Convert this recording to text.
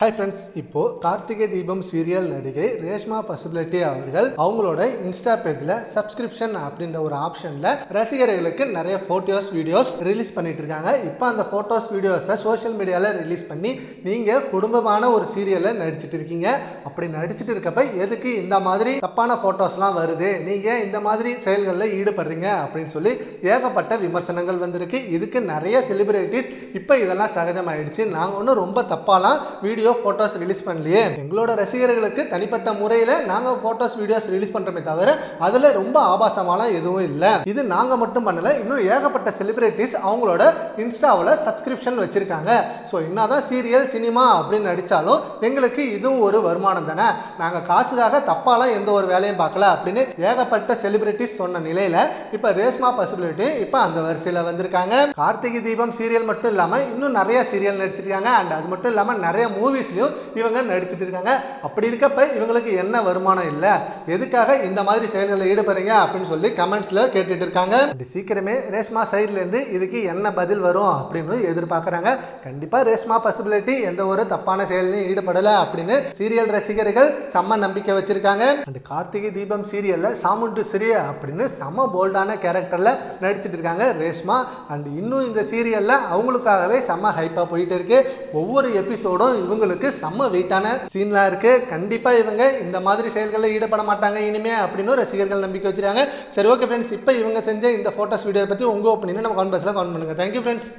Hi friends, இப்போ Karthigai Deepam serial நடிகை ரேஷ்மா பசுபிலிட்டி அவர்கள் அவங்களோட இன்ஸ்டா பேஜ்ல சப்ஸ்கிரிப்ஷன் அப்படின்ற ஒரு ஆப்ஷன்ல ரசிகர்களுக்கு நிறைய போட்டோஸ் வீடியோஸ் ரிலீஸ் பண்ணிட்டு இருக்காங்க. இப்போ அந்த போட்டோஸ் வீடியோஸை சோஷியல் மீடியால ரிலீஸ் பண்ணி நீங்க குடும்பமான ஒரு சீரியல்ல நடிச்சிட்டு இருக்கீங்க. அப்படி நடிச்சிட்டு இருக்கப்ப எதுக்கு இந்த மாதிரி தப்பான போட்டோஸ்லாம் வருது, நீங்க இந்த மாதிரி செயல்களில் ஈடுபடுறீங்க அப்படின்னு சொல்லி ஏகப்பட்ட விமர்சனங்கள் வந்திருக்கு. இதுக்கு நிறைய செலிபிரிட்டிஸ் இப்போ இதெல்லாம் சகஜமாயிடுச்சு, நாங்க ஒன்றும் ரொம்ப தப்பாலாம் வீடியோ போட்டோஸ் ரிலீஸ் பண்ணலையே, எங்களோட ரசிகர்களுக்கு தனிப்பட்ட முறையில் நாங்க போட்டோஸ் வீடியோஸ் ரிலீஸ் பண்றோமே தவிர அதுல ரொம்ப ஆபாசமான எதுவும் இல்லை. இது நாங்க மட்டும் பண்ணல, இன்னும் ஏகப்பட்ட செலிபிரிட்டிஸ் அவங்களோட இன்ஸ்டாவில் சப்ஸ்கிரிப்ஷன் வச்சிருக்காங்க. ஸோ என்னதான் சீரியல் சினிமா அப்படின்னு நடிச்சாலும் எங்களுக்கு இதுவும் ஒரு வருமானம் தானே, நாங்க காசுக்காக தப்பாலாம் எந்த ஒரு வேலையும் பார்க்கல அப்படின்னு ஏகப்பட்ட செலிபிரிட்டிஸ் சொன்ன நிலையில இப்ப ரேஷ்மா பசுபிலிட்டி இப்ப அந்த வரிசையில வந்திருக்காங்க. கார்த்திகை தீபம் சீரியல் மட்டும் இல்லாம இன்னும் நிறைய சீரியல் நடிச்சிருக்காங்க. அண்ட் அது மட்டும் இல்லாம நிறைய மூவிஸ்லயும் இவங்க நடிச்சிட்டு இருக்காங்க. அப்படி இருக்கப்ப இவங்களுக்கு என்ன வருமானம் இல்ல, எதுக்காக இந்த மாதிரி செயல்களில் ஈடுபடுறீங்க அப்படின்னு சொல்லி கமெண்ட்ஸ்ல கேட்டுட்டு இருக்காங்க. சீக்கிரமே ரேஷ்மா சைட்ல இருந்து இதுக்கு என்ன பதில் வரும் அப்படின்னு எதிர்பார்க்கறாங்க. கண்டிப்பா ரேஷ்மா பசிபிலிட்டி எந்த ஒரு தப்பான செயலையும் ஈடுபடல அப்படின்னு சீரியல் ரசிகர்கள் செம்ம நம்பிக்கை வச்சிருக்காங்க. அந்த கார்த்திகை தீபம் சீரியல்ல சாமுண்டு சிறிய அப்படின்னு செம்ம போல்டான கேரக்டர்ல நடிச்சிட்டு இருக்காங்க ரேஷ்மா. அண்ட் இன்னும் இந்த சீரியல்ல அவங்களுக்காகவே செம்ம ஹைப்பா போயிட்டு இருக்கு. ஒவ்வொரு எபிசோடும் இவங்களுக்கு செம்ம வெயிட்டான சீன்லாம் இருக்கு. கண்டிப்பா இவங்க இந்த மாதிரி செயல்களில் ஈடுபட மாட்டாங்க இனிமே அப்படின்னு ரசிகர்கள் நம்பிக்கை வச்சிருக்காங்க. சரி, ஓகே ஃப்ரெண்ட்ஸ், இப்போ இவங்க செஞ்ச இந்த போட்டோஸ் வீடியோ பத்தி உங்க ஒப்பீனியன் நம்ம கமெண்ட் பாக்ஸ்ல கமெண்ட் பண்ணுங்க. Thank you friends.